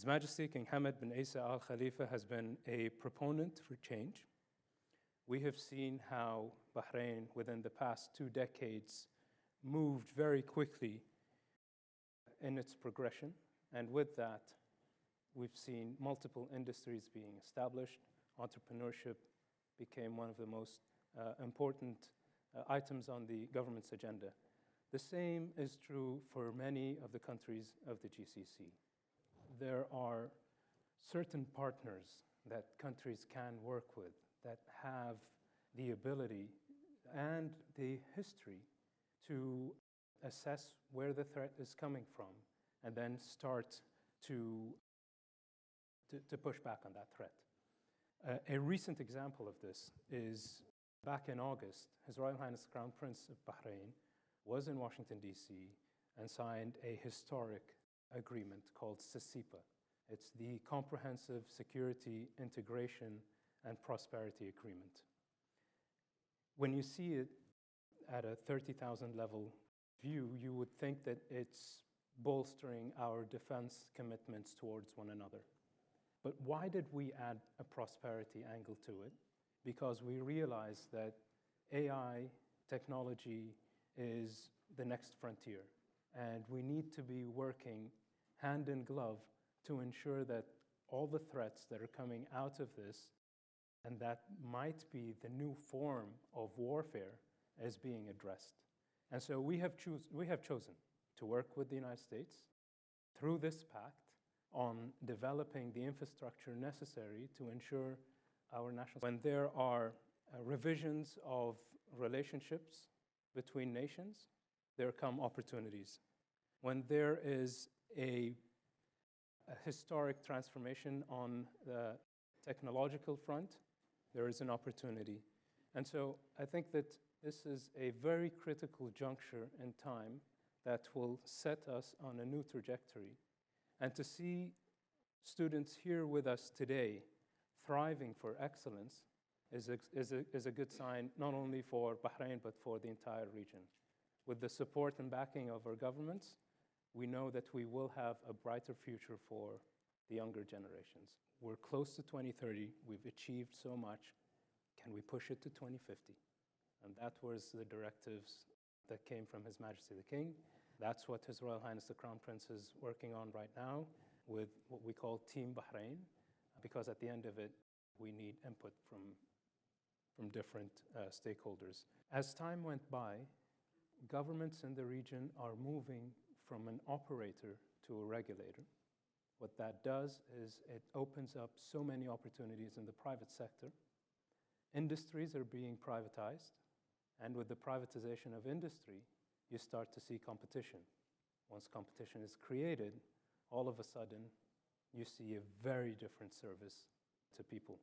His Majesty King Hamad bin Isa Al Khalifa has been a proponent for change. We have seen how Bahrain, within the past 2 decades, moved very quickly in its progression. And with that, we've seen multiple industries being established. Entrepreneurship became one of the most important items on the government's agenda. The same is true for many of the countries of the GCC. There are certain partners that countries can work with that have the ability and the history to assess where the threat is coming from and then start to push back on that threat. A recent example of this is back in August, His Royal Highness the Crown Prince of Bahrain was in Washington, D.C. and signed a historic agreement called CICIPA. It's the Comprehensive Security, Integration, and Prosperity Agreement. When you see it at a 30,000 level view, you would think that it's bolstering our defense commitments towards one another. But why did we add a prosperity angle to it? Because we realized that AI technology is the next frontier, and we need to be working hand in glove to ensure that all the threats that are coming out of this, and that might be the new form of warfare, is being addressed. And so we have chosen to work with the United States through this pact on developing the infrastructure necessary to ensure our national. When there are revisions of relationships between nations, there come opportunities. When there is a historic transformation on the technological front, there is an opportunity. And so I think that this is a very critical juncture in time that will set us on a new trajectory. And to see students here with us today thriving for excellence is a good sign, not only for Bahrain, but for the entire region. With the support and backing of our governments, we know that we will have a brighter future for the younger generations. We're close to 2030. We've achieved so much. Can we push it to 2050? And that was the directives that came from His Majesty the King. That's what His Royal Highness the Crown Prince is working on right now with what we call Team Bahrain, because at the end of it, we need input from different stakeholders. As time went by, governments in the region are moving from an operator to a regulator. What that does is it opens up so many opportunities in the private sector. Industries are being privatized, and with the privatization of industry, you start to see competition. Once competition is created, all of a sudden, you see a very different service to people.